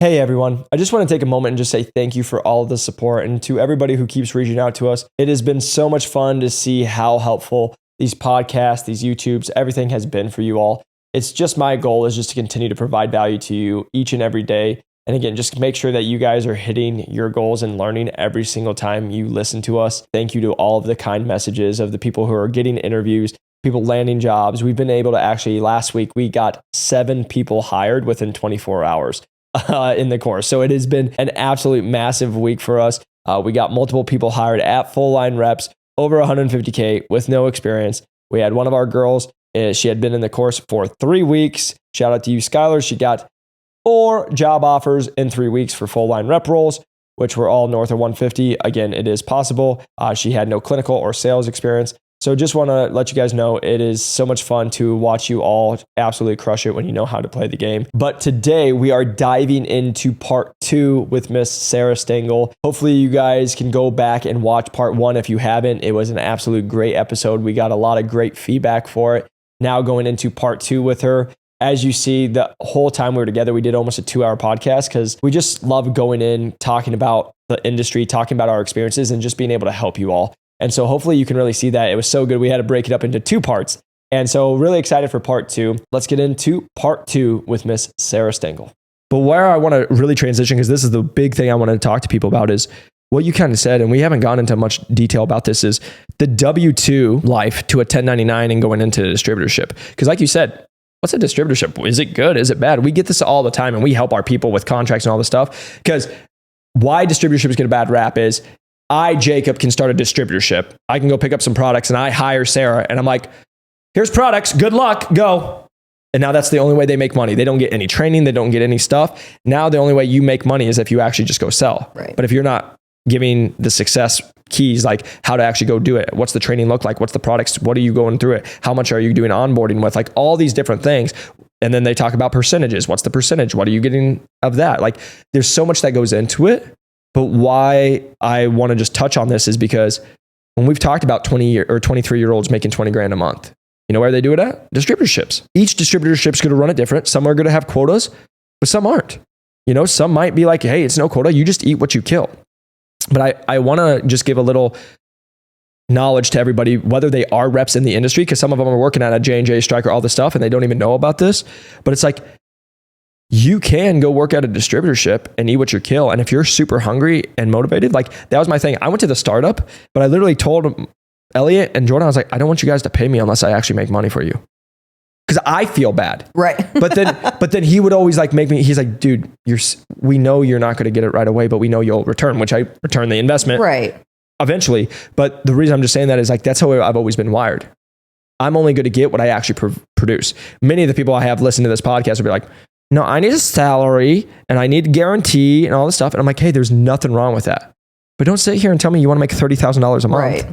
Hey everyone, I just want to take a moment and just say thank you for all of the support and to everybody who keeps reaching out to us. It has been so much fun to see how helpful these podcasts, these YouTubes, everything has been for you all. It's just my goal is just to continue to provide value to you each and every day. And again, just make sure that you guys are hitting your goals and learning every single time you listen to us. Thank you to all of the kind messages of the people who are getting interviews, people landing jobs. We've been able to actually, last week, we got 7 people hired within 24 hours. In the course. So it has been an absolute massive week for us. We got multiple people hired at full line reps, over 150K with no experience. We had one of our girls, she had been in the course for 3 weeks. Shout out to you, Skylar. She got 4 job offers in 3 weeks for full line rep roles, which were all north of 150. Again, it is possible. She had no clinical or sales experience. So just want to let you guys know it is so much fun to watch you all absolutely crush it when you know how to play the game. But today we are diving into part 2 with Miss Sarah Stengel. Hopefully you guys can go back and watch part 1 if you haven't. It was an absolute great episode. We got a lot of great feedback for it. Now going into part 2 with her. As you see, the whole time we were together, we did almost a 2-hour podcast because we just love going in, talking about the industry, talking about our experiences, and just being able to help you all. And so hopefully you can really see that. It was so good. We had to break it up into 2 parts. And so really excited for part 2. Let's get into part 2 with Miss Sarah Stengel. But where I want to really transition, because this is the big thing I want to talk to people about, is what you kind of said, and we haven't gone into much detail about this, is the W-2 life to a 1099 and going into distributorship. Because like you said, what's a distributorship? Is it good? Is it bad? We get this all the time, and we help our people with contracts and all this stuff. Because why distributorships get a bad rap is, I, Jacob, can start a distributorship. I can go pick up some products and I hire Sarah and I'm like, here's products, good luck, go. And now that's the only way they make money. They don't get any training. They don't get any stuff. Now the only way you make money is if you actually just go sell. Right. But if you're not giving the success keys, like how to actually go do it, what's the training look like, what's the products, what are you going through it, how much are you doing onboarding with, like all these different things. And then they talk about percentages. What's the percentage? What are you getting of that? Like there's so much that goes into it. But why I want to just touch on this is because when we've talked about 20 or 23-year-olds making 20 grand a month, you know where they do it at? Distributorships. Each distributorship's going to run it different. Some are going to have quotas, but some aren't. You know, some might be like, hey, it's no quota. You just eat what you kill. But I want to just give a little knowledge to everybody, whether they are reps in the industry, because some of them are working at a J&J, Stryker, all this stuff, and they don't even know about this. But it's like, you can go work at a distributorship and eat what you kill. And if you're super hungry and motivated, like that was my thing. I went to the startup, but I literally told Elliot and Jordan, I was like, I don't want you guys to pay me unless I actually make money for you. Because I feel bad. Right. but then he would always like make me, he's like, dude, we know you're not going to get it right away, but we know you'll return, which I return the investment. Right. Eventually. But the reason I'm just saying that is like, that's how I've always been wired. I'm only going to get what I actually produce. Many of the people I have listened to this podcast will be like, no, I need a salary and I need a guarantee and all this stuff. And I'm like, hey, there's nothing wrong with that. But don't sit here and tell me you want to make $30,000 a month. Right.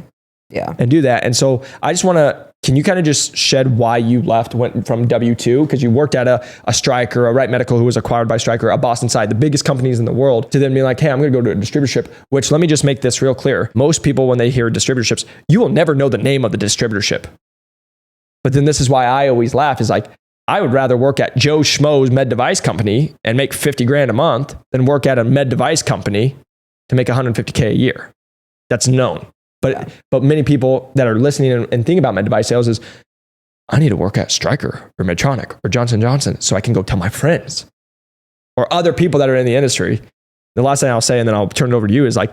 Yeah. And do that. And so I just want to, can you kind of just shed why you went from W-2? Because you worked at a Stryker, a Wright Medical who was acquired by Stryker, a Boston Side, the biggest companies in the world, to then be like, hey, I'm going to go to a distributorship, which let me just make this real clear. Most people, when they hear distributorships, you will never know the name of the distributorship. But then this is why I always laugh is like, I would rather work at Joe Schmo's med device company and make 50 grand a month than work at a med device company to make 150K a year. That's known. But many people that are listening and thinking about med device sales is, I need to work at Stryker or Medtronic or Johnson & Johnson so I can go tell my friends or other people that are in the industry. The last thing I'll say, and then I'll turn it over to you, is like,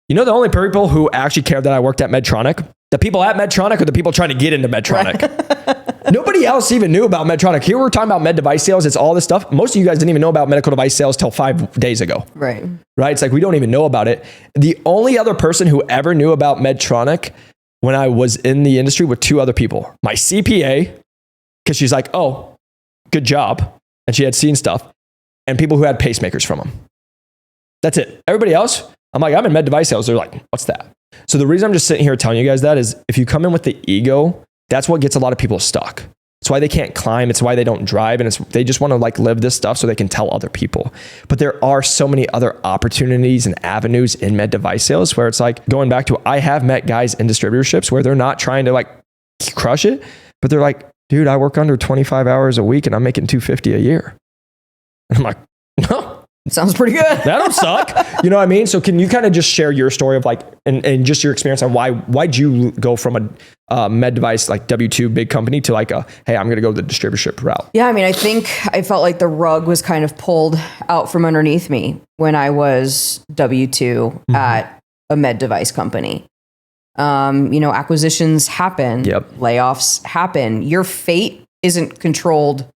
you know, the only people who actually cared that I worked at Medtronic, the people at Medtronic or the people trying to get into Medtronic. Right. Nobody else even knew about Medtronic. Here we're talking about med device sales. It's all this stuff. Most of you guys didn't even know about medical device sales till 5 days ago. Right. Right. It's like, we don't even know about it. The only other person who ever knew about Medtronic when I was in the industry were 2 other people. My CPA, because she's like, oh, good job. And she had seen stuff. And people who had pacemakers from them. That's it. Everybody else, I'm like, I'm in med device sales. They're like, what's that? So the reason I'm just sitting here telling you guys that is if you come in with the ego, that's what gets a lot of people stuck. It's why they can't climb. It's why they don't drive. And they just want to like live this stuff so they can tell other people. But there are so many other opportunities and avenues in med device sales where it's like going back to, I have met guys in distributorships where they're not trying to like crush it, but they're like, dude, I work under 25 hours a week and I'm making $250 a year. And I'm like, no, Sounds pretty good. That don't suck. You know what I mean? So can you kind of just share your story of like, and just your experience on why'd you go from a med device, like W-2 big company to like hey, I'm going to go the distributorship route? Yeah. I mean, I think I felt like the rug was kind of pulled out from underneath me when I was W-2 at a med device company. Acquisitions happen, layoffs happen. Your fate isn't controlled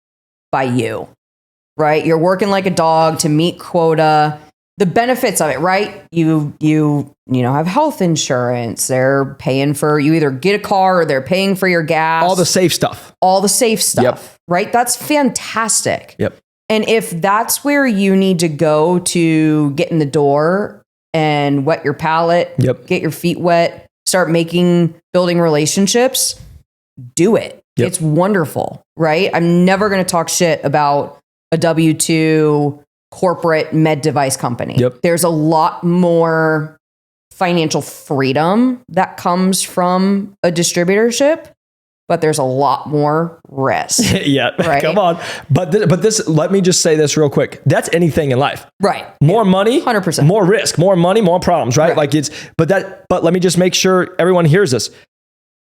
by you, right? You're working like a dog to meet quota. The benefits of it, right? You have health insurance. They're paying for, you either get a car or they're paying for your gas. All the safe stuff, right? That's fantastic. Yep. And if that's where you need to go to get in the door and wet your palate, get your feet wet, start building relationships, do it. It's wonderful, right? I'm never going to talk shit about a W-2 corporate med device company. There's a lot more financial freedom that comes from a distributorship, but there's a lot more risk. Right? Come on. But this, let me just say this real quick. That's anything in life. Right. More money, 100%. More risk, more money, more problems, right? Like but let me just make sure everyone hears this.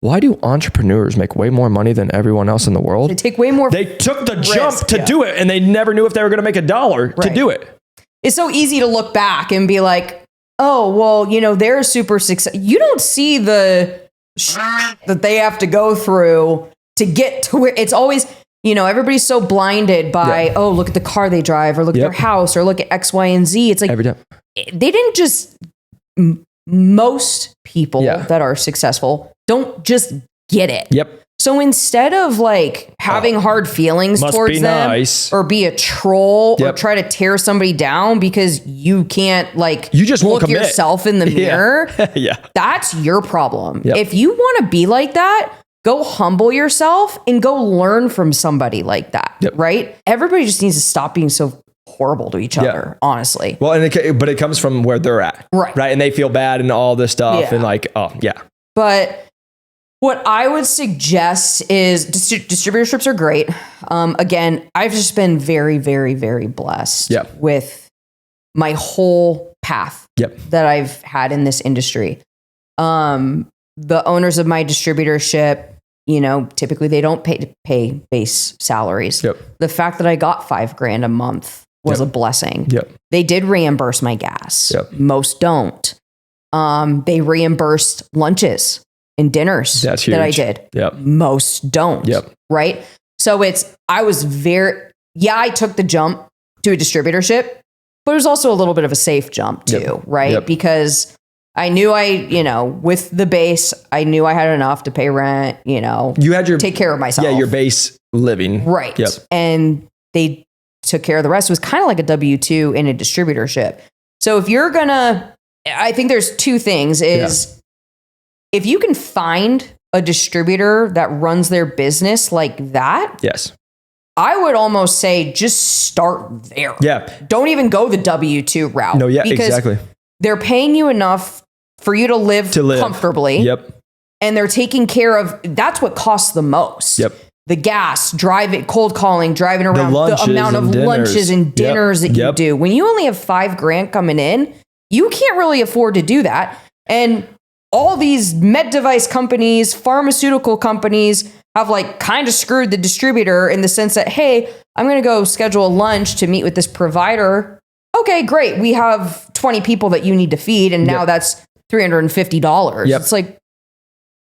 Why do entrepreneurs make way more money than everyone else in the world? They take way more. They took the jump to do it, and they never knew if they were going to make a dollar to do it. It's so easy to look back and be like, oh, well, they're super successful. You don't see the that they have to go through to get to where it's always, everybody's so blinded by, oh, look at the car they drive, or look at their house, or look at X, Y, and Z. It's like, every time. They didn't just, most people that are successful don't just get it. So instead of like having hard feelings towards them or be a troll or try to tear somebody down because you can't you just look yourself in the mirror, that's your problem. If you want to be like that, go humble yourself and go learn from somebody like that, right? Everybody just needs to stop being so horrible to each other, honestly. Well, but it comes from where they're at, right? And they feel bad and all this stuff, and like, But what I would suggest is distributorships are great. Again, I've just been very, very, very blessed with my whole path that I've had in this industry. The owners of my distributorship, typically they don't pay base salaries. The fact that I got $5,000 a month was a blessing. They did reimburse my gas. Most don't. They reimbursed lunches and dinners that I did. Most don't. Right. So I took the jump to a distributorship, but it was also a little bit of a safe jump too. Right. Because I knew with the base, I knew I had enough to pay rent, you had take care of myself. Your base living. Right. And they took care of the rest. It was kind of like a W-2 in a distributorship. So if you're I think there's two things if you can find a distributor that runs their business like that. I would almost say just start there. Don't even go the W-2 route. No, exactly. They're paying you enough for you to live comfortably. And they're taking care of, that's what costs the most. The gas, cold calling, driving around, the amount of lunches and dinners that you do. When you only have $5,000 coming in, you can't really afford to do that. And all these med device companies, pharmaceutical companies have kind of screwed the distributor in the sense that, hey, I'm going to go schedule a lunch to meet with this provider. Okay, great. We have 20 people that you need to feed. And now that's $350. It's like,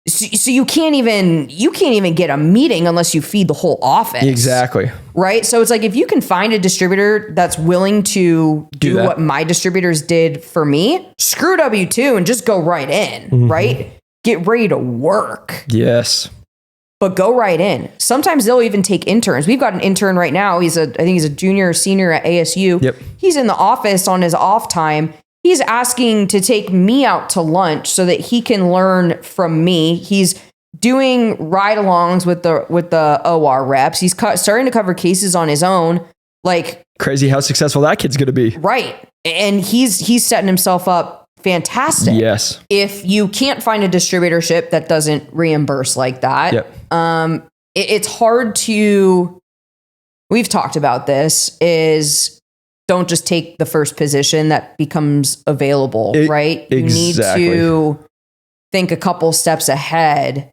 so you can't even get a meeting unless you feed the whole office. Exactly. Right. So it's like, if you can find a distributor that's willing to do what my distributors did for me, screw W-2 and just go right in, right? Get ready to work. But go right in. Sometimes they'll even take interns. We've got an intern right now. I think he's a junior or senior at ASU. He's in the office on his off time. He's asking to take me out to lunch so that he can learn from me. He's doing ride-alongs with the OR reps. He's starting to cover cases on his own. Crazy how successful that kid's going to be. Right. And he's setting himself up fantastic. If you can't find a distributorship that doesn't reimburse like that, it's hard to, we've talked about this, is don't just take the first position that becomes available, right? Exactly. You need to think a couple steps ahead,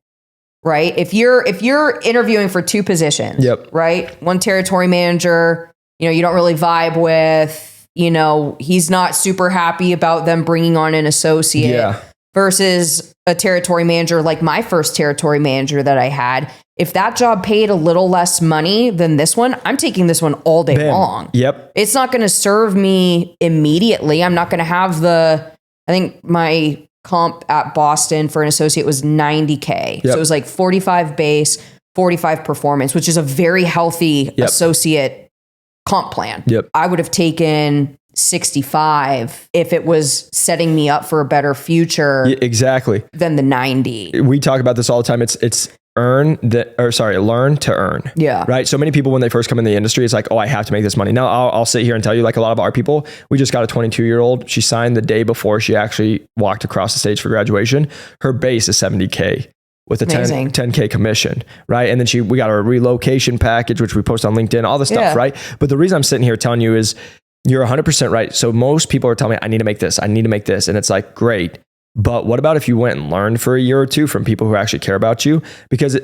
right? If you're interviewing for 2 positions, right? One territory manager, you don't really vibe with, he's not super happy about them bringing on an associate versus a territory manager like my first territory manager that I had. If that job paid a little less money than this one, I'm taking this one all day long. Yep. It's not going to serve me immediately. I'm not going to have I think my comp at Boston for an associate was $90K. So it was like 45 base, 45 performance, which is a very healthy associate comp plan. I would have taken 65 if it was setting me up for a better future. Exactly. Than the 90. We talk about this all the time. It's learn to earn. Yeah. Right. So many people, when they first come in the industry, it's like, oh, I have to make this money. Now I'll sit here and tell you, like a lot of our people, we just got a 22-year-old. She signed the day before she actually walked across the stage for graduation. Her base is $70K with a 10K commission. Right. And then we got a relocation package, which we post on LinkedIn, all this stuff. Right. But the reason I'm sitting here telling you is you're 100% right. So most people are telling me, I need to make this. And it's like, great. But what about if you went and learned for a year or two from people who actually care about you? Because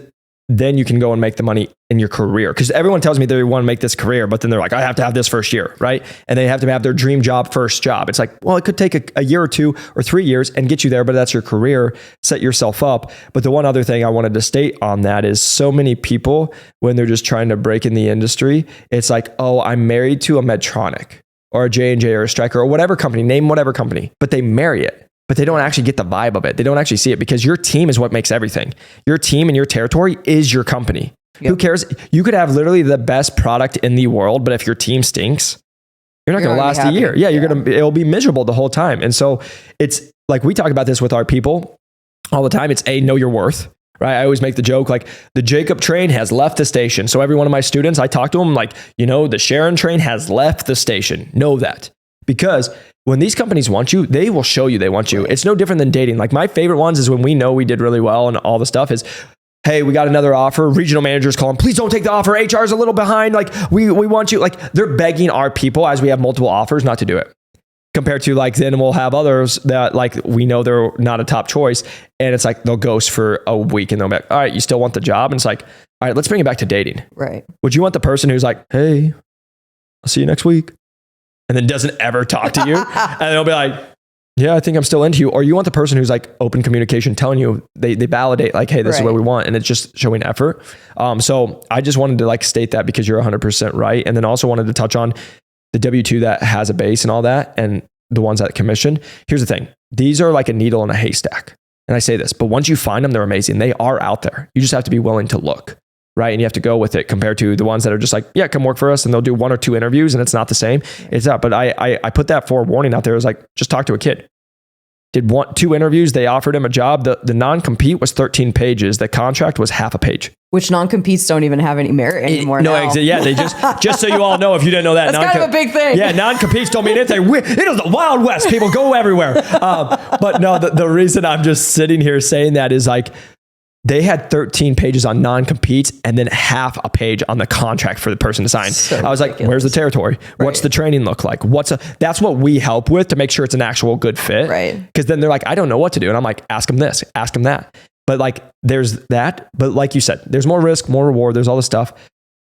then you can go and make the money in your career. Because everyone tells me they want to make this career, but then they're like, I have to have this first year, right? And they have to have their dream job first job. It's like, well, it could take a year or 2 or 3 years and get you there, but that's your career. Set yourself up. But the one other thing I wanted to state on that is so many people, when they're just trying to break in the industry, it's like, oh, I'm married to a Medtronic or a J&J or a Stryker or whatever company, name whatever company, but they marry it. But they don't actually get the vibe of it. They don't actually see it because your team is what makes everything. Your team and your territory is your company. Who cares? You could have literally the best product in the world, but if your team stinks, you're not going to last a year. It'll be miserable the whole time. And so it's like, we talk about this with our people all the time. It's know your worth, right? I always make the joke, like the Jacob train has left the station. So every one of my students, I talk to them like, the Sharon train has left the station. Know that. Because when these companies want you, they will show you they want you. It's no different than dating. Like my favorite ones is when we know we did really well and all the stuff is, hey, we got another offer. Regional managers call them, please don't take the offer. HR is a little behind. Like we want you. Like they're begging our people as we have multiple offers not to do it. Compared to like, then we'll have others that like, we know they're not a top choice. And it's like, they'll ghost for a week and they'll be like, all right, you still want the job? And it's like, all right, let's bring it back to dating. Right. Would you want the person who's like, hey, I'll see you next week, and then doesn't ever talk to you? And they'll be like, yeah, I think I'm still into you. Or you want the person who's like open communication, telling you, they validate like, hey, this is what we want. And it's just showing effort. So I just wanted to like state that because you're 100% right. And then also wanted to touch on the W-2 that has a base and all that, and the ones that commission. Here's the thing. These are like a needle in a haystack. And I say this, but once you find them, they're amazing. They are out there. You just have to be willing to look. Right. And you have to go with it compared to the ones that are just like, yeah, come work for us. And they'll do 1 or 2 interviews and it's not the same. It's not. But I put that forewarning out there. It was like, just talk to a kid. Did 2 interviews. They offered him a job. The non-compete was 13 pages. The contract was half a page. Which non-competes don't even have any merit anymore. They just so you all know, if you didn't know that. That's kind of a big thing. Yeah, non-competes don't mean anything. It is the Wild West. People go everywhere. But no, the reason I'm just sitting here saying that is like, they had 13 pages on non-competes and then half a page on the contract for the person to sign. So I was like, where's the territory? Right. What's the training look like? That's what we help with to make sure it's an actual good fit. Right. Because then they're like, I don't know what to do. And I'm like, ask them this, ask them that. But like, there's that. But like you said, there's more risk, more reward. There's all this stuff.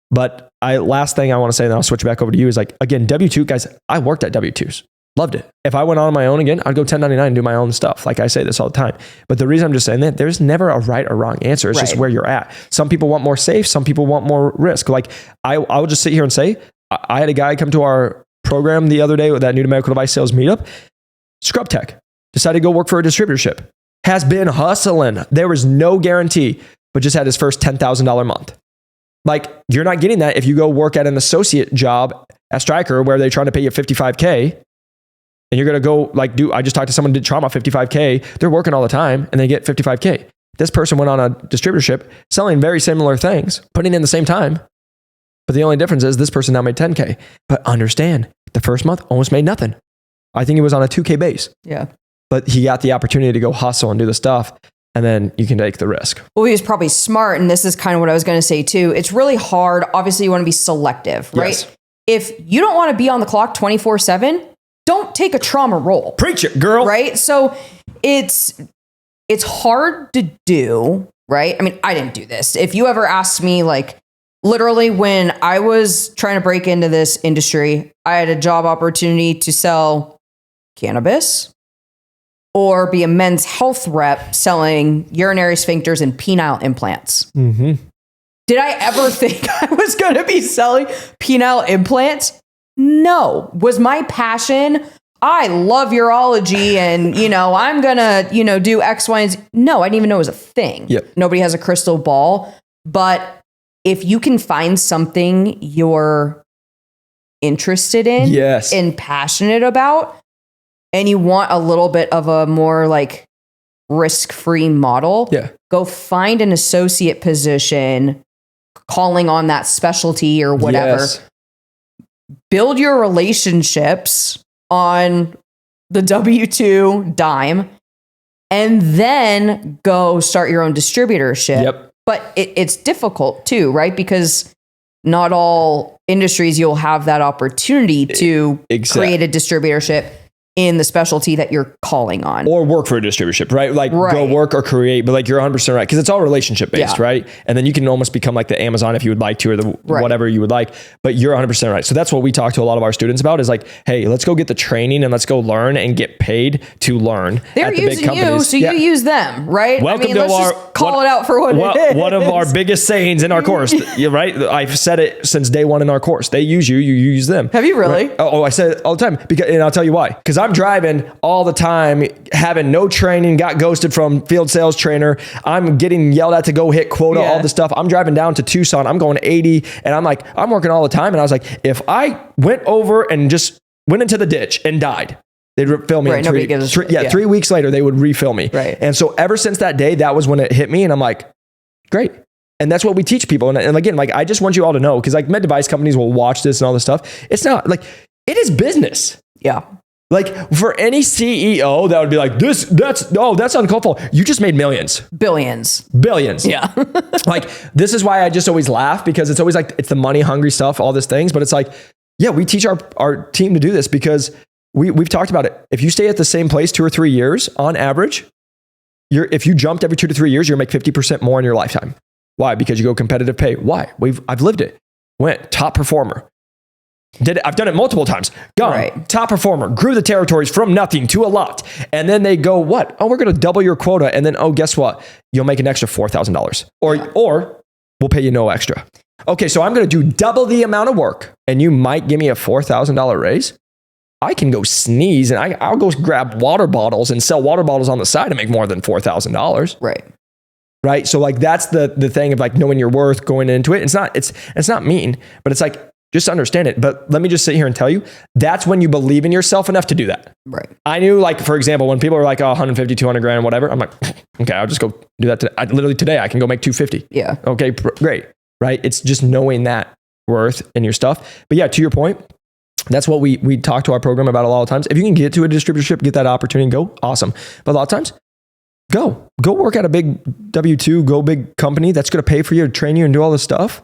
But last thing I want to say, and then I'll switch back over to you, is like, again, W-2 guys, I worked at W-2s. Loved it. If I went on my own again, I'd go 1099 and do my own stuff. Like I say this all the time. But the reason I'm just saying that, there's never a right or wrong answer. It's just where you're at. Some people want more safe. Some people want more risk. Like I will just sit here and say, I had a guy come to our program the other day with that new to medical device sales meetup. Scrub tech. Decided to go work for a distributorship. Has been hustling. There was no guarantee, but just had his first $10,000 month. Like you're not getting that if you go work at an associate job at Stryker where they're trying to pay you $55K. And you're going to go I just talked to someone who did trauma, $55K. They're working all the time and they get $55K. This person went on a distributorship selling very similar things, putting in the same time. But the only difference is this person now made $10K. But understand, the first month almost made nothing. I think he was on a $2K base. Yeah. But he got the opportunity to go hustle and do the stuff. And then you can take the risk. Well, he was probably smart. And this is kind of what I was going to say too. It's really hard. Obviously, you want to be selective, right? Yes. if you don't want to be on the clock 24/7, don't take a trauma role. Preach it, girl. Right? So it's hard to do, right? I mean, I didn't do this. If you ever asked me, like, literally when I was trying to break into this industry, I had a job opportunity to sell cannabis or be a men's health rep selling urinary sphincters and penile implants. Mm-hmm. Did I ever think I was going to be selling penile implants? No. Was my passion, I love urology and, I'm going to, do X, Y, and Z. No, I didn't even know it was a thing. Yep. Nobody has a crystal ball. But if you can find something you're interested in and passionate about, and you want a little bit of a more like risk-free model, go find an associate position calling on that specialty or whatever. Yes. Build your relationships on the W-2 dime, and then go start your own distributorship. Yep. But it's difficult too, right? Because not all industries you'll have that opportunity to create a distributorship in the specialty that you're calling on. Or work for a distributorship, right? Like go work or create, but like you're 100% right. Because it's all relationship based, right? And then you can almost become like the Amazon if you would like to, or the whatever you would like, but you're 100% right. So that's what we talk to a lot of our students about is like, hey, let's go get the training and let's go learn and get paid to learn. They're using you, so you use them, right? Welcome to let's just call it out for what it is. One of our biggest sayings in our course, right? I've said it since day one in our course. They use you, you use them. Have you really? Right? Oh, I say it all the time, and I'll tell you why. Because I'm driving all the time, having no training, got ghosted from field sales trainer. I'm getting yelled at to go hit quota, all the stuff. I'm driving down to Tucson. I'm going 80 and I'm like, I'm working all the time. And I was like, if I went over and just went into the ditch and died, they'd refill me. Right, in 3 weeks later, they would refill me. Right. And so ever since that day, that was when it hit me. And I'm like, great. And that's what we teach people. And again, like, I just want you all to know, because like med device companies will watch this and all this stuff. It's not like, it is business. Yeah. Like for any CEO that would be like, that's uncalled for. You just made millions. Billions. Yeah. Like, this is why I just always laugh, because it's always like, it's the money hungry stuff, all these things. But it's like, yeah, we teach our team to do this because we've talked about it. If you stay at the same place 2 or 3 years on average, if you jumped every 2 to 3 years, you're gonna make 50% more in your lifetime. Why? Because you go competitive pay. Why? I've lived it. Went top performer. I've done it multiple times. Top performer, grew the territories from nothing to a lot. And then they go, what? Oh, we're going to double your quota. And then, oh, guess what? You'll make an extra $4,000 or we'll pay you no extra. Okay. So I'm going to do double the amount of work and you might give me a $4,000 raise. I can go sneeze and I'll go grab water bottles and sell water bottles on the side and make more than $4,000. Right. So like, that's the thing of like knowing your worth, going into it. It's not mean, but it's like, just understand it. But let me just sit here and tell you, that's when you believe in yourself enough to do that. Right. I knew, like, for example, when people are like, oh, 150, 200 grand, whatever, I'm like, okay, I'll just go do that. Literally today, I can go make 250. Yeah. Okay, great. Right. It's just knowing that worth in your stuff. But yeah, to your point, that's what we talk to our program about a lot of times. If you can get to a distributorship, get that opportunity, go, awesome. But a lot of times, go work at a big W-2, go big company that's going to pay for you, train you and do all this stuff.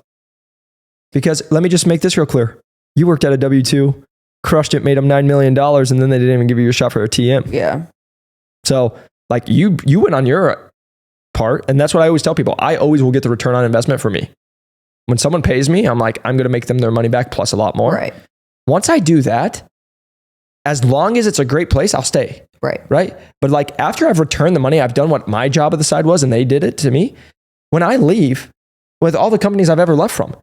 Because let me just make this real clear. You worked at a W-2, crushed it, made them $9 million, and then they didn't even give you your shot for a TM. Yeah. So like you went on your part, and that's what I always tell people. I always will get the return on investment for me. When someone pays me, I'm like, I'm going to make them their money back plus a lot more. Right. Once I do that, as long as it's a great place, I'll stay. Right. But like after I've returned the money, I've done what my job of the side was, and they did it to me. When I leave with all the companies I've ever left from,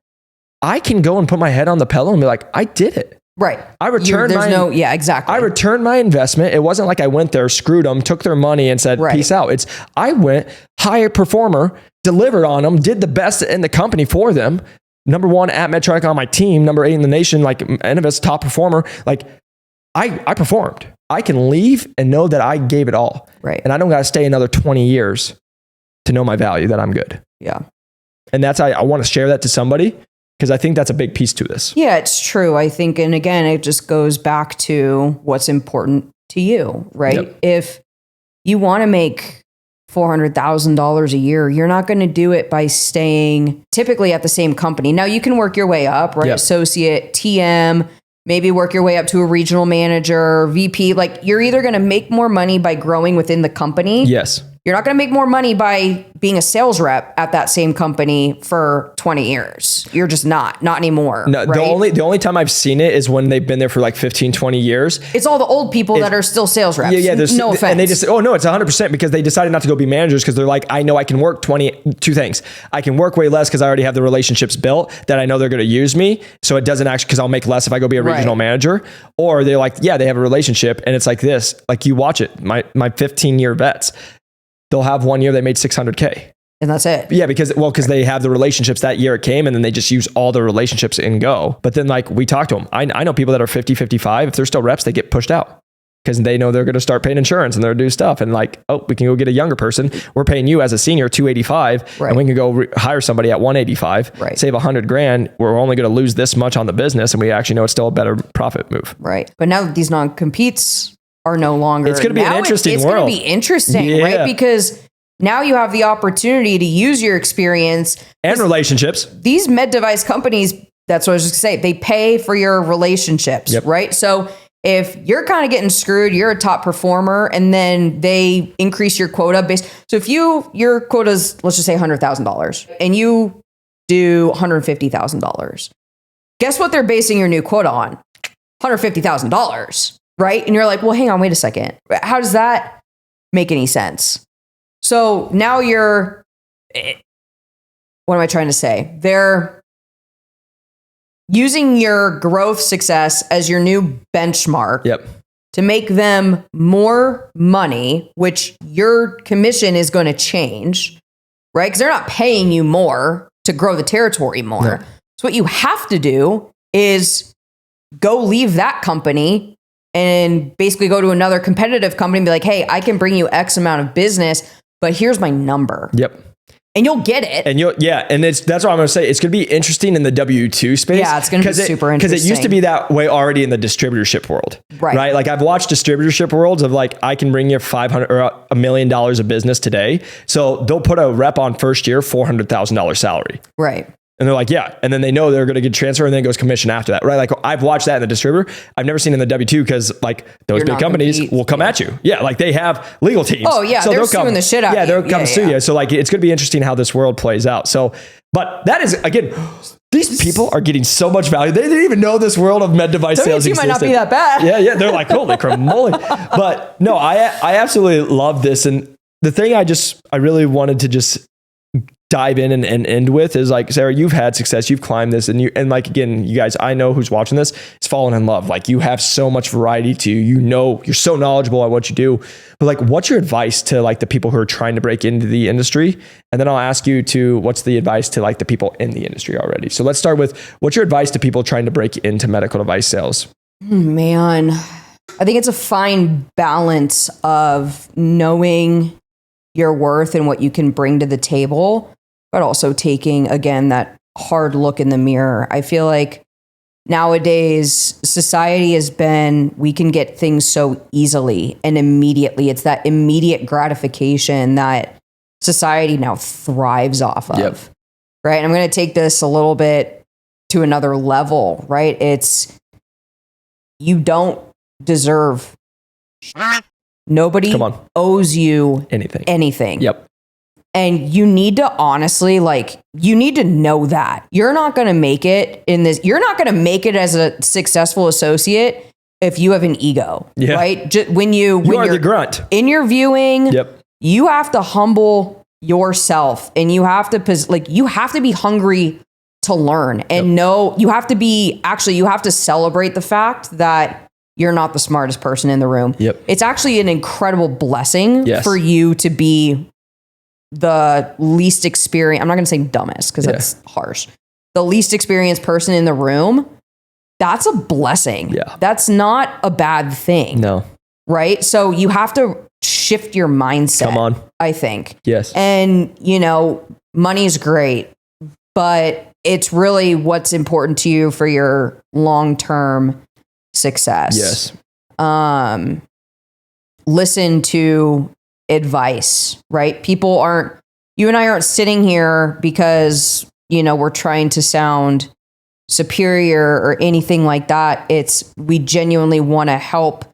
I can go and put my head on the pillow and be like, I did it. Right. I returned exactly. I returned my investment. It wasn't like I went there, screwed them, took their money and said, peace out. I went higher performer, delivered on them, did the best in the company for them. Number 1 at Medtronic on my team, number 8 in the nation, like Innovis top performer. Like I performed. I can leave and know that I gave it all. Right. And I don't got to stay another 20 years to know my value, that I'm good. Yeah. And that's, I want to share that to somebody, because I think that's a big piece to this. Yeah, it's true. I think, and again, it just goes back to what's important to you, right? Yep. If you want to make $400,000 a year. You're not going to do it by staying typically at the same company. Now you can work your way up, right? Yep. Associate, TM, maybe work your way up to a regional manager, VP. Like you're either going to make more money by growing within the company. Yes. You're not going to make more money by being a sales rep at that same company for 20 years. You're just not anymore. No, right? the only time I've seen it is when they've been there for like 15, 20 years. It's all the old people that are still sales reps. Yeah. No offense. And they just, oh no, it's 100% because they decided not to go be managers because they're like, I know I can work two things. I can work way less because I already have the relationships built that I know they're going to use me. So it doesn't actually, because I'll make less if I go be a regional manager. Or they're like, yeah, they have a relationship and it's like this, like you watch it, my 15-year vets, they'll have 1 year they made $600K. And that's it. Yeah, because they have the relationships that year it came and then they just use all the relationships and go. But then like we talk to them. I know people that are 50, 55, if they're still reps, they get pushed out because they know they're going to start paying insurance and they're going to do stuff. And like, oh, we can go get a younger person. We're paying you as a senior $285 and we can go hire somebody at $185, save $100,000. We're only going to lose this much on the business. And we actually know it's still a better profit move. Right. But now that these non-competes are no longer. It's going to be an interesting world. It's going to be interesting, right? Because now you have the opportunity to use your experience. And relationships. These med device companies, that's what I was just going to say, they pay for your relationships, right? So if you're kind of getting screwed, you're a top performer, and then they increase your quota based. So if your quota's, let's just say $100,000, and you do $150,000, guess what they're basing your new quota on? $150,000. Right? And you're like, well, hang on, wait a second. How does that make any sense? So now what am I trying to say? They're using your growth success as your new benchmark to make them more money, which your commission is going to change, right? Because they're not paying you more to grow the territory more. No. So what you have to do is go leave that company and basically go to another competitive company and be like, hey, I can bring you X amount of business, but here's my number. Yep. And you'll get it. And that's what I'm going to say. It's going to be interesting in the W-2 space. Yeah, it's going to be super interesting. Because it used to be that way already in the distributorship world. Right? Like I've watched distributorship worlds of like, I can bring you $500 or $1 million of business today. So they'll put a rep on first year, $400,000 salary. Right. And they're like, yeah. And then they know they're going to get transfer and then it goes commission after that, right? Like I've watched that in the distributor. I've never seen in the W-2 because like those big companies will come at you. Yeah. Like they have legal teams. Oh yeah. So they're suing the shit out of you. Yeah. They'll come sue you. So like, it's going to be interesting how this world plays out. So, but that is, again, these people are getting so much value. They didn't even know this world of med device sales existed. might not be that bad. Yeah. They're like, holy moly. But no, I absolutely love this. And the thing I really wanted to just dive in and end with is like, Sarah, you've had success, you've climbed this, and like, again, you guys, I know who's watching this is falling in love. Like you have so much variety to you, you're so knowledgeable at what you do, but like, what's your advice to like the people who are trying to break into the industry? And then I'll ask you what's the advice to like the people in the industry already? So let's start with, what's your advice to people trying to break into medical device sales? Man, I think it's a fine balance of knowing your worth and what you can bring to the table, but also taking, again, that hard look in the mirror. I feel like nowadays society we can get things so easily and immediately. It's that immediate gratification that society now thrives off of, right? And I'm going to take this a little bit to another level, right? It's, you don't deserve, nobody owes you anything. Yep. And you need to honestly, you need to know that you're not going to make it in this. You're not going to make it as a successful associate if you have an ego, right? When you're the grunt interviewing, you have to humble yourself and you have to, you have to be hungry to learn and know. You have to celebrate the fact that you're not the smartest person in the room. It's actually an incredible blessing for you to be the least experienced, I'm not going to say dumbest because that's harsh. The least experienced person in the room, that's a blessing. Yeah. That's not a bad thing. No. Right? So you have to shift your mindset. Come on. I think. Yes. And, money's great, but it's really what's important to you for your long-term success. Yes. Listen to advice, right? You and I aren't sitting here because, we're trying to sound superior or anything like that. We genuinely want to help.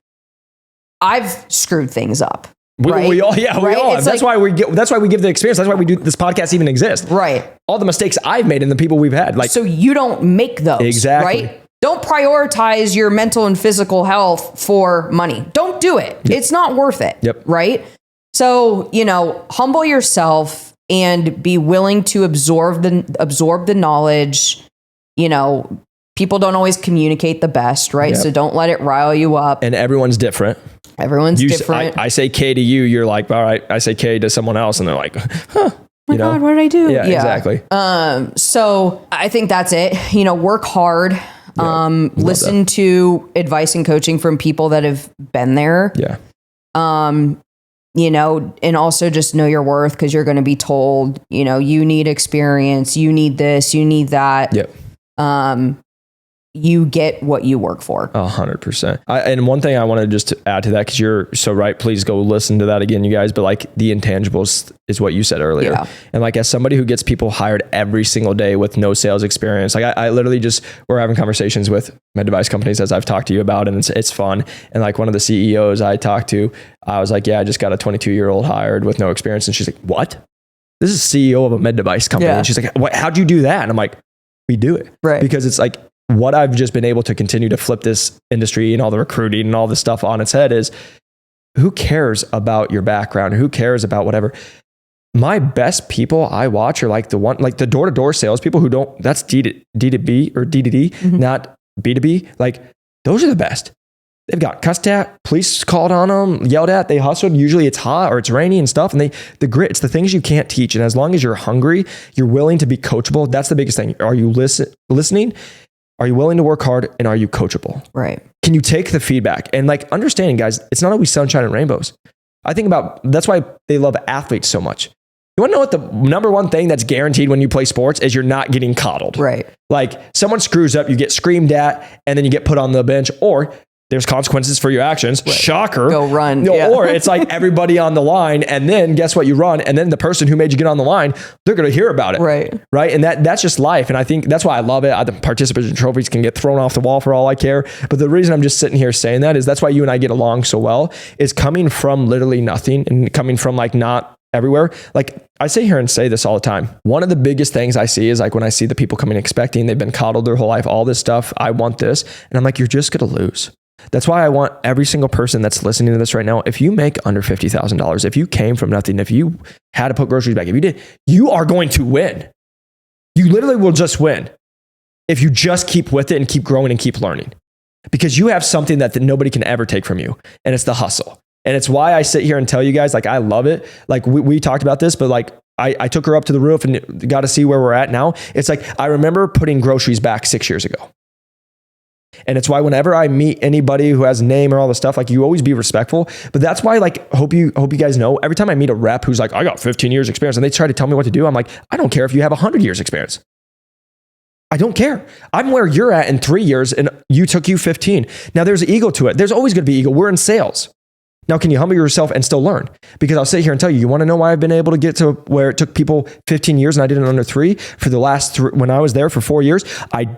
I've screwed things up. Right? We all have. That's why we give the experience. That's why we do this podcast even exist. Right. All the mistakes I've made and the people we've had. So you don't make those. Exactly. Right? Don't prioritize your mental and physical health for money. Don't do it. Yep. It's not worth it. Yep. Right. So, humble yourself and be willing to absorb the knowledge. People don't always communicate the best, right? Yep. So don't let it rile you up. And everyone's different. Everyone's different. I say K to you, you're like, all right. I say K to someone else, and they're like, huh. My God, what did I do? Yeah, exactly. So I think that's it. Work hard. Listen to advice and coaching from people that have been there. Yeah. And also just know your worth, because you're going to be told, you need experience, you need this, you need that. Yep. You get what you work for. 100%. And one thing I want to just add to that, because you're so right, please go listen to that again, you guys. But like the intangibles is what you said earlier. Yeah. And like, as somebody who gets people hired every single day with no sales experience, like I literally we're having conversations with med device companies, as I've talked to you about, and it's fun. And like one of the CEOs I talked to, I was like, yeah, I just got a 22-year-old hired with no experience. And she's like, what? This is CEO of a med device company. Yeah. And she's like, how'd you do that? And I'm like, we do it. Right. Because it's like, what I've just been able to continue to flip this industry and all the recruiting and all this stuff on its head is, who cares about your background? Who cares about whatever? My best people I watch are like the door-to-door salespeople who don't, that's D to B or D to D, not B to B. Like, those are the best. They've got cussed at, police called on them, yelled at, they hustled. Usually it's hot or it's rainy and stuff. And the grit, it's the things you can't teach. And as long as you're hungry, you're willing to be coachable. That's the biggest thing. Are you listening? Are you willing to work hard, and are you coachable? Right. Can you take the feedback? And like, understanding, guys, it's not always sunshine and rainbows. I think that's why they love athletes so much. You want to know what the number one thing that's guaranteed when you play sports is? You're not getting coddled. Right. Like, someone screws up, you get screamed at, and then you get put on the bench, or there's consequences for your actions. Right. Shocker. Go run. Yeah. Or it's like everybody on the line, and then guess what? You run, and then the person who made you get on the line, they're going to hear about it. Right. Right. And that's just life. And I think that's why I love it. The participation trophies can get thrown off the wall for all I care. But the reason I'm just sitting here saying that is that's why you and I get along so well, is coming from literally nothing and coming from like not everywhere. Like, I sit here and say this all the time. One of the biggest things I see is like when I see the people coming expecting, they've been coddled their whole life, all this stuff. I want this. And I'm like, you're just going to lose. That's why I want every single person that's listening to this right now, if you make under $50,000, if you came from nothing, if you had to put groceries back, if you did, you are going to win. You literally will just win if you just keep with it and keep growing and keep learning, because you have something that nobody can ever take from you. And it's the hustle. And it's why I sit here and tell you guys, like, I love it. Like we talked about this, but like I took her up to the roof and got to see where we're at now. It's like, I remember putting groceries back 6 years ago. And it's why whenever I meet anybody who has a name or all this stuff, like, you always be respectful. But that's why, like, hope you guys know, every time I meet a rep who's like, I got 15 years experience, and they try to tell me what to do, I'm like, I don't care if you have 100 years experience. I don't care. I'm where you're at in 3 years, and took you 15. Now there's ego to it. There's always going to be ego. We're in sales. Now, can you humble yourself and still learn? Because I'll sit here and tell you, you want to know why I've been able to get to where it took people 15 years and I did it under 3 for the last when I was there for 4 years? I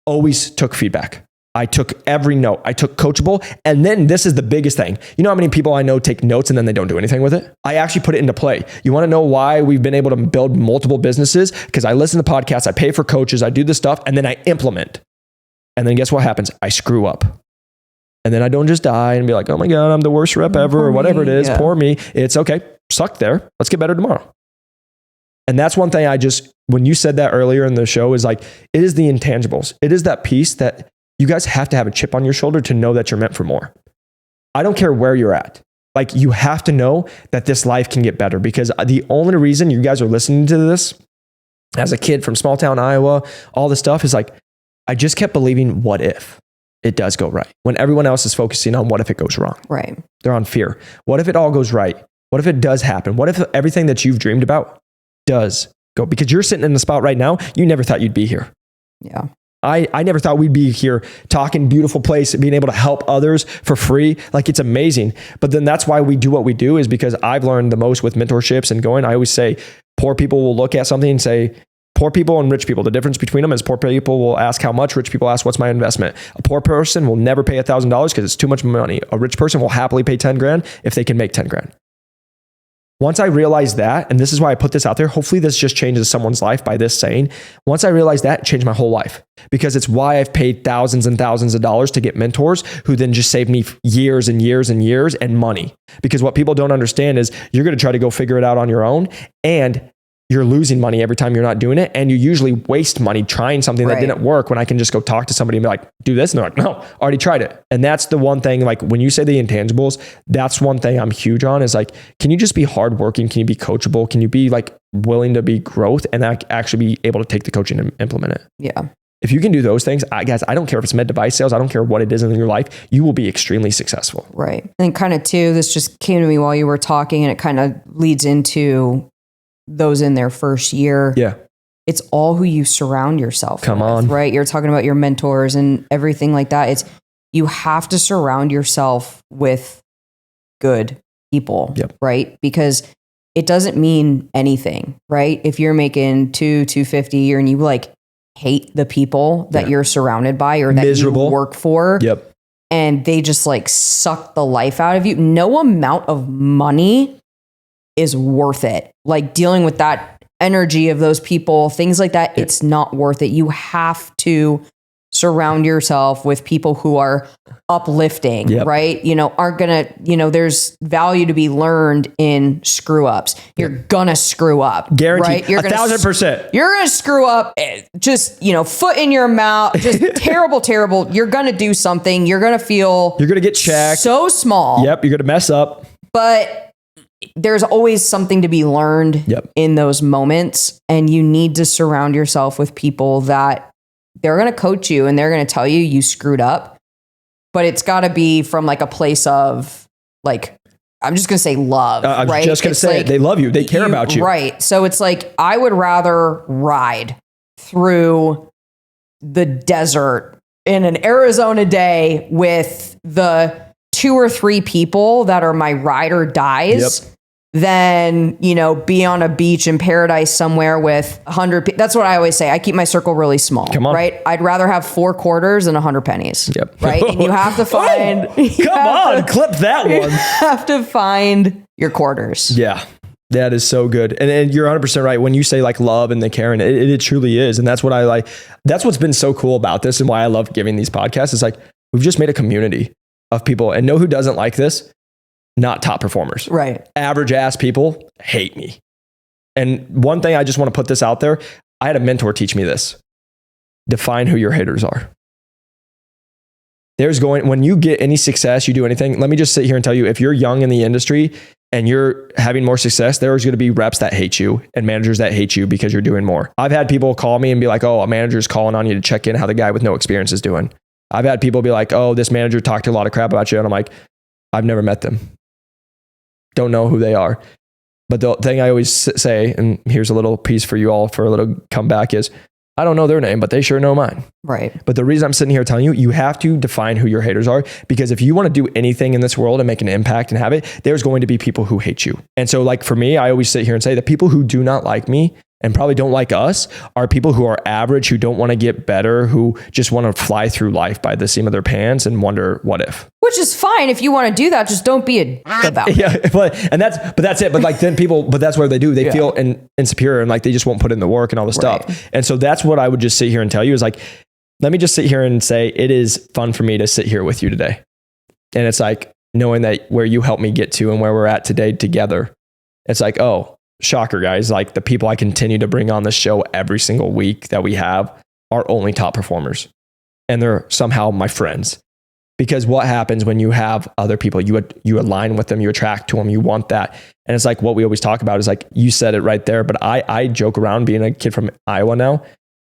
always took feedback. I took every note. I took coachable. And then this is the biggest thing. You know how many people I know take notes and then they don't do anything with it? I actually put it into play. You want to know why we've been able to build multiple businesses? Because I listen to podcasts, I pay for coaches, I do this stuff, and then I implement. And then guess what happens? I screw up. And then I don't just die and be like, oh my God, I'm the worst rep ever, or whatever it is. Poor me. It's okay. Suck there. Let's get better tomorrow. And that's one thing when you said that earlier in the show, is like, it is the intangibles. It is that piece that you guys have to have a chip on your shoulder to know that you're meant for more. I don't care where you're at. Like, you have to know that this life can get better, because the only reason you guys are listening to this as a kid from small town Iowa, all this stuff, is like, I just kept believing, what if it does go right? When everyone else is focusing on what if it goes wrong. Right. They're on fear. What if it all goes right? What if it does happen? What if everything that you've dreamed about does go? Because you're sitting in the spot right now, you never thought you'd be here. Yeah. I never thought we'd be here talking beautiful place, being able to help others for free. Like, it's amazing. But then that's why we do what we do, is because I've learned the most with mentorships and going. I always say poor people will look at something and say, poor people and rich people, the difference between them is poor people will ask how much, rich people ask what's my investment. A poor person will never pay $1,000 because it's too much money. A rich person will happily pay 10 grand if they can make 10 grand. Once I realized that, and this is why I put this out there, hopefully this just changes someone's life by this saying. Once I realized that, it changed my whole life, because it's why I've paid thousands and thousands of dollars to get mentors who then just saved me years and years and years and money. Because what people don't understand is you're going to try to go figure it out on your own, and you're losing money every time you're not doing it. And you usually waste money trying something that didn't work, when I can just go talk to somebody and be like, do this. And they're like, no, I already tried it. And that's the one thing, like when you say the intangibles, that's one thing I'm huge on, is like, can you just be hardworking? Can you be coachable? Can you be like willing to be growth and actually be able to take the coaching and implement it? Yeah. If you can do those things, guys, I don't care if it's med device sales. I don't care what it is in your life. You will be extremely successful. Right. And kind of too, this just came to me while you were talking, and it kind of leads into those in their first year. Yeah. It's all who you surround yourself Come with, on. right? You're talking about your mentors and everything like that. It's, you have to surround yourself with good people, right? Because it doesn't mean anything, right? If you're making $250 and you like hate the people that you're surrounded by or that you work for, and they just like suck the life out of you, no amount of money is worth it. Like dealing with that energy of those people, things like that, it's not worth it. You have to surround yourself with people who are uplifting, right? You know, aren't gonna, you know, there's value to be learned in screw ups. You're gonna screw up. Guaranteed. Right? You're 1,000%. You're gonna screw up, just, you know, foot in your mouth, just terrible. You're gonna do something. You're gonna feel, you're gonna get checked. So small. You're gonna mess up. But there's always something to be learned in those moments. And you need to surround yourself with people that they're going to coach you and they're going to tell you you screwed up. But it's got to be from like a place of like, I'm just going to say love. I'm right? just going to say like, they love you. They care about you. Right. So it's like, I would rather ride through the desert in an Arizona day with the 2 or 3 people that are my ride or dies than, you know, be on a beach in paradise somewhere with 100 people. That's what I always say. I keep my circle really small, right? I'd rather have 4 quarters than 100 pennies, right? And you have to find... clip that one. You have to find your quarters. Yeah. That is so good. And you're 100% right. When you say like love and the care, and it truly is. And that's what I like. That's what's been so cool about this and why I love giving these podcasts. Is like, we've just made a community of people, and know who doesn't like this? Not top performers. Right. Average ass people hate me. And one thing I just want to put this out there. I had a mentor teach me this. Define who your haters are. When you get any success, you do anything. Let me just sit here and tell you, if you're young in the industry and you're having more success, there's going to be reps that hate you and managers that hate you because you're doing more. I've had people call me and be like, oh, a manager's calling on you to check in how the guy with no experience is doing. I've had people be like, oh, this manager talked a lot of crap about you. And I'm like, I've never met them. Don't know who they are. But the thing I always say, and here's a little piece for you all for a little comeback, is I don't know their name, but they sure know mine. Right. But the reason I'm sitting here telling you, you have to define who your haters are, because if you want to do anything in this world and make an impact and have it, there's going to be people who hate you. And so like for me, I always sit here and say the people who do not like me and probably don't like us are people who are average, who don't want to get better, who just want to fly through life by the seam of their pants and wonder what if. Which is fine if you want to do that, just don't be a dick about it. Yeah, but that's it. But like then but that's what they do. They feel insecure and like they just won't put in the work and all this stuff. And so that's what I would just sit here and tell you is like, let me just sit here and say it is fun for me to sit here with you today. And it's like knowing that where you helped me get to and where we're at today together, it's like, oh, shocker, guys, like the people I continue to bring on this show every single week that we have are only top performers. And they're somehow my friends. Because what happens when you have other people, you align with them, you attract to them, you want that. And it's like what we always talk about is like, you said it right there, but I joke around being a kid from Iowa now.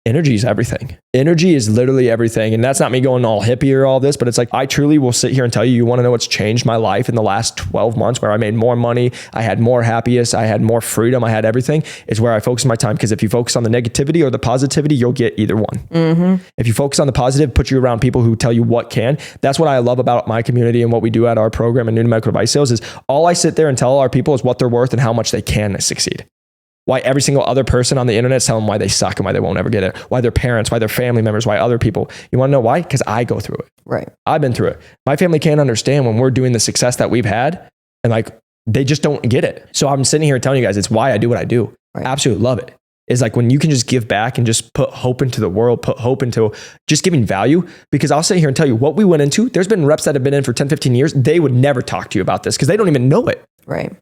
energy is everything. Energy is literally everything. And that's not me going all hippie or all this, but it's like, I truly will sit here and tell you, you want to know what's changed my life in the last 12 months, where I made more money, I had more happiness, I had more freedom, I had everything, is where I focus my time. Because if you focus on the negativity or the positivity, you'll get either one. Mm-hmm. If you focus on the positive, put you around people who tell you what can. That's what I love about my community and what we do at our program in New Medical Device Sales is all I sit there and tell our people is what they're worth and how much they can succeed. Why every single other person on the internet is telling them why they suck and why they won't ever get it. Why their parents, why their family members, why other people. You want to know why? Because I go through it. Right. I've been through it. My family can't understand when we're doing the success that we've had, and like, they just don't get it. So I'm sitting here telling you guys, it's why I do what I do. Right. I absolutely love it. Is like when you can just give back and just put hope into the world, put hope into just giving value. Because I'll sit here and tell you what we went into. There's been reps that have been in for 10, 15 years. They would never talk to you about this because they don't even know it. Right.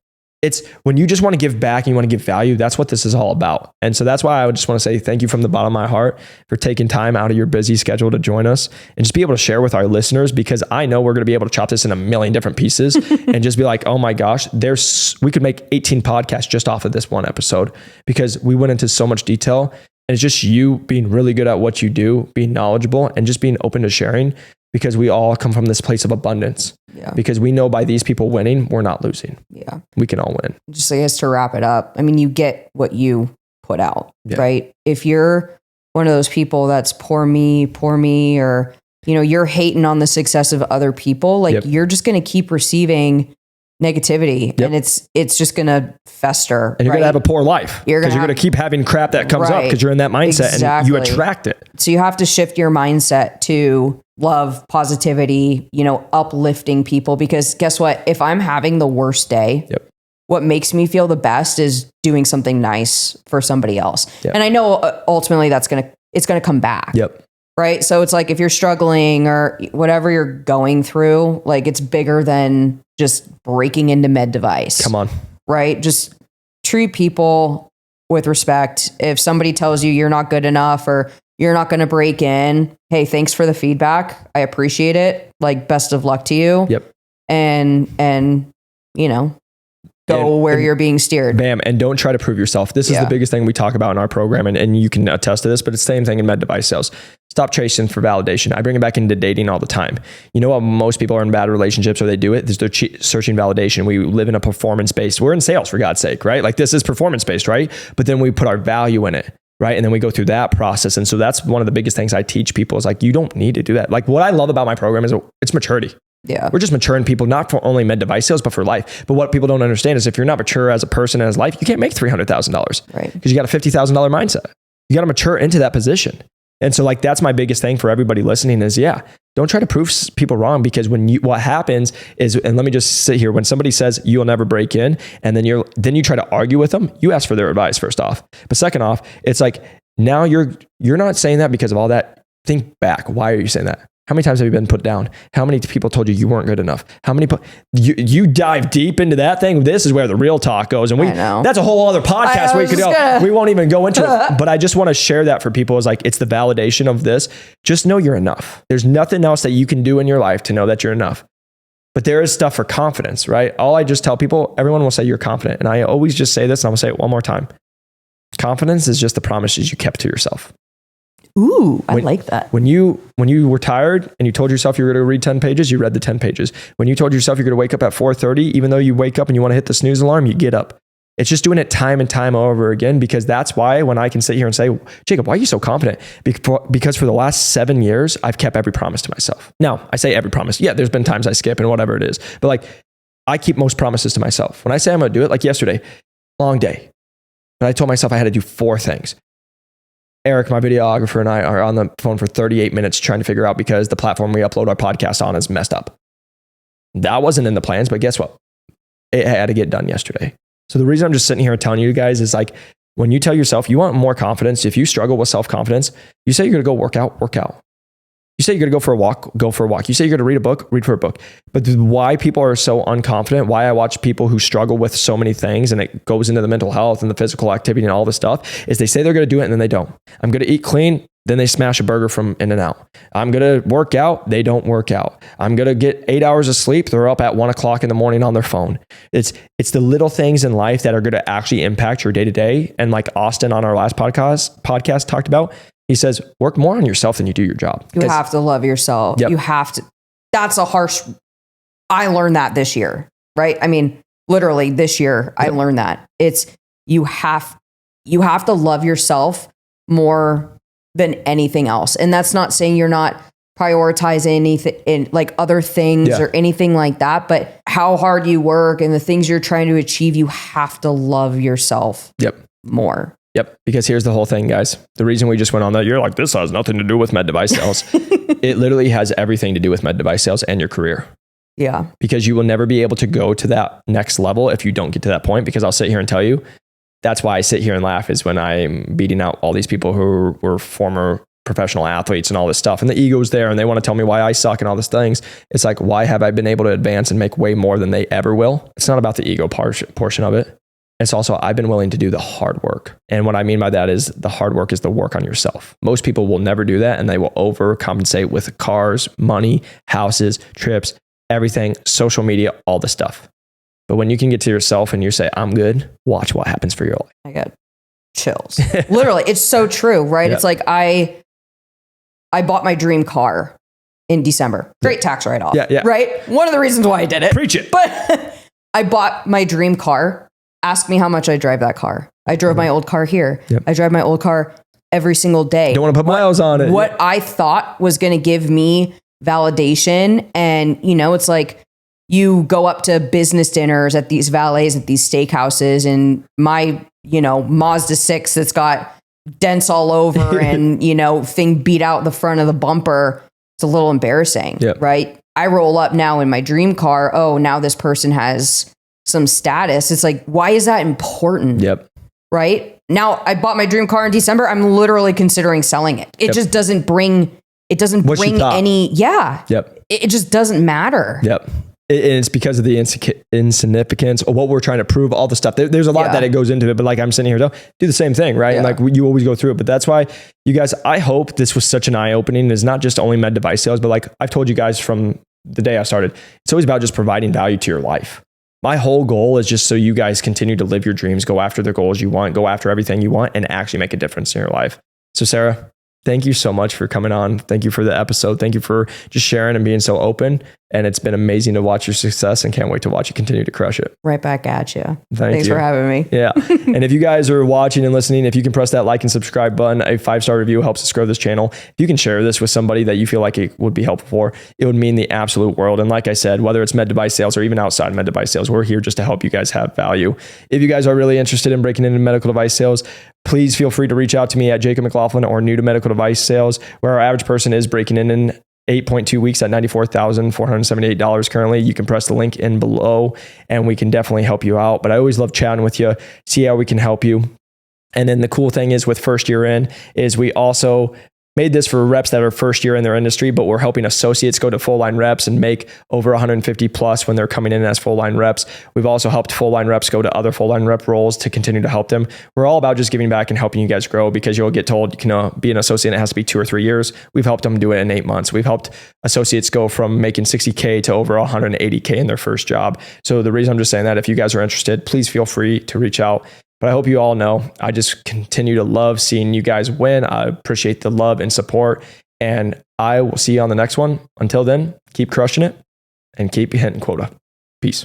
It's when you just want to give back and you want to give value, that's what this is all about. And so that's why I would just want to say thank you from the bottom of my heart for taking time out of your busy schedule to join us and just be able to share with our listeners, because I know we're going to be able to chop this in a million different pieces and just be like, oh my gosh, we could make 18 podcasts just off of this one episode, because we went into so much detail, and it's just you being really good at what you do, being knowledgeable and just being open to sharing, because we all come from this place of abundance. Yeah. Because we know by these people winning, we're not losing. Yeah. We can all win. Just I guess to wrap it up, I mean, you get what you put out, right? If you're one of those people that's poor me, or, you know, you're hating on the success of other people, like you're just going to keep receiving negativity and it's just going to fester. And you're going to have a poor life because you're going to keep having crap that comes up because you're in that mindset and you attract it. So you have to shift your mindset to love, positivity, you know, uplifting people, because guess what? If I'm having the worst day, what makes me feel the best is doing something nice for somebody else. And I know ultimately it's going to come back. Right. So it's like, if you're struggling or whatever you're going through, like, it's bigger than just breaking into med device. Come on. Right. Just treat people with respect. If somebody tells you you're not good enough or you're not going to break in, hey, thanks for the feedback. I appreciate it. Like, best of luck to you. And, you know, go where you're being steered. Bam. And don't try to prove yourself. This is the biggest thing we talk about in our program. And you can attest to this, but it's the same thing in med device sales. Stop chasing for validation. I bring it back into dating all the time. You know what? Most people are in bad relationships, or they do it. They're searching validation. We live in a performance based. We're in sales, for God's sake, right? Like, this is performance based, right? But then we put our value in it. Right. And then we go through that process. And so that's one of the biggest things I teach people is like, you don't need to do that. Like, what I love about my program is it's maturity. Yeah. We're just maturing people, not for only med device sales, but for life. But what people don't understand is if you're not mature as a person and as life, you can't make $300,000. Right. Because you got a $50,000 mindset. You got to mature into that position. And so, like, that's my biggest thing for everybody listening is, don't try to prove people wrong, because what happens is, and let me just sit here, when somebody says you'll never break in, and then you try to argue with them, you ask for their advice first off. But second off, it's like, now you're not saying that because of all that. Think back. Why are you saying that? How many times have you been put down? How many people told you weren't good enough? How many, you dive deep into that thing. This is where the real talk goes. And that's a whole other podcast we could go. We won't even go into it, but I just want to share that for people is like, it's the validation of this. Just know you're enough. There's nothing else that you can do in your life to know that you're enough. But there is stuff for confidence, right? All I just tell people, everyone will say you're confident. And I always just say this, and I'm going to say it one more time. Confidence is just the promises you kept to yourself. Ooh, I like that. When you were tired and you told yourself you were going to read 10 pages, you read the 10 pages. When you told yourself you're going to wake up at 4:30, even though you wake up and you want to hit the snooze alarm, you get up. It's just doing it time and time over again, because that's why when I can sit here and say, Jacob, why are you so confident? Because for the last 7 years, I've kept every promise to myself. Now, I say every promise. Yeah, there's been times I skip and whatever it is. But like, I keep most promises to myself. When I say I'm going to do it, like yesterday, long day. But I told myself I had to do 4 things. Eric, my videographer, and I are on the phone for 38 minutes trying to figure out, because the platform we upload our podcast on is messed up. That wasn't in the plans, but guess what? It had to get done yesterday. So the reason I'm just sitting here telling you guys is like, when you tell yourself you want more confidence, if you struggle with self-confidence, you say you're going to go work out. You say you're going to go for a walk. You say you're going to read for a book. But why people are so unconfident, why I watch people who struggle with so many things, and it goes into the mental health and the physical activity and all this stuff, is they say they're going to do it and then they don't. I'm going to eat clean. Then they smash a burger from In-N-Out. I'm going to work out. They don't work out. I'm going to get 8 hours of sleep. They're up at 1 o'clock in the morning on their phone. It's the little things in life that are going to actually impact your day to day. And like Austin on our last podcast talked about, He says, work more on yourself than you do your job. You have to love yourself. Yep. You have to. That's a harsh. I learned that this year, right? I mean, literally this year, I learned that it's, you have to love yourself more than anything else. And that's not saying you're not prioritizing anything in like other things or anything like that, but how hard you work and the things you're trying to achieve, you have to love yourself more. Yep. Because here's the whole thing, guys. The reason we just went on that, you're like, this has nothing to do with med device sales. It literally has everything to do with med device sales and your career. Yeah. Because you will never be able to go to that next level if you don't get to that point. Because I'll sit here and tell you, that's why I sit here and laugh is when I'm beating out all these people who were former professional athletes and all this stuff. And the ego's there and they want to tell me why I suck and all these things. It's like, why have I been able to advance and make way more than they ever will? It's not about the ego portion of it. It's also, I've been willing to do the hard work. And what I mean by that is the hard work is the work on yourself. Most people will never do that and they will overcompensate with cars, money, houses, trips, everything, social media, all the stuff. But when you can get to yourself and you say, I'm good, watch what happens for your life. I get chills. Literally, it's so true, right? It's like I bought my dream car in December. Great tax write-off, right? One of the reasons why I did it. Preach it. But I bought my dream car. Ask me how much I drive that car. I drove my old car here. I drive my old car every single day. Don't want to put miles on it. What I thought was going to give me validation. And, you know, it's like you go up to business dinners at these valets, at these steakhouses, and my, you know, Mazda 6 that's got dents all over and, you know, thing beat out the front of the bumper. It's a little embarrassing, right? I roll up now in my dream car. Oh, now this person has some status. It's like, why is that important? Right? Now I bought my dream car in December. I'm literally considering selling it. It just doesn't bring, any, it just doesn't matter. And it's because of the insignificance of what we're trying to prove, all the stuff. There's a lot that it goes into it, but like I'm sitting here, do the same thing, right? And like you always go through it. But that's why you guys, I hope this was such an eye-opening. It's not just only med device sales, but like I've told you guys from the day I started, it's always about just providing value to your life. My whole goal is just so you guys continue to live your dreams, go after the goals you want, go after everything you want, and actually make a difference in your life. So Sarah, thank you so much for coming on. Thank you for the episode. Thank you for just sharing and being so open. And it's been amazing to watch your success and can't wait to watch you continue to crush it. Right back at you. Thanks for having me. Yeah. And if you guys are watching and listening, if you can press that like and subscribe button, a 5-star review helps us grow this channel. If you can share this with somebody that you feel like it would be helpful for, it would mean the absolute world. And like I said, whether it's med device sales or even outside med device sales, we're here just to help you guys have value. If you guys are really interested in breaking into medical device sales, please feel free to reach out to me at Jacob McLaughlin or New to Medical Device Sales, where our average person is breaking in 8.2 weeks at $94,478 currently. You can press the link in below and we can definitely help you out. But I always love chatting with you, see how we can help you. And then the cool thing is with first year in is we also made this for reps that are first year in their industry, but we're helping associates go to full line reps and make over 150 plus when they're coming in as full line reps. We've also helped full line reps go to other full line rep roles to continue to help them. We're all about just giving back and helping you guys grow because you'll get told you can be an associate. It has to be 2 or 3 years. We've helped them do it in 8 months. We've helped associates go from making 60K to over 180K in their first job. So the reason I'm just saying that, if you guys are interested, please feel free to reach out. But I hope you all know, I just continue to love seeing you guys win. I appreciate the love and support, and I will see you on the next one. Until then, keep crushing it and keep hitting quota. Peace.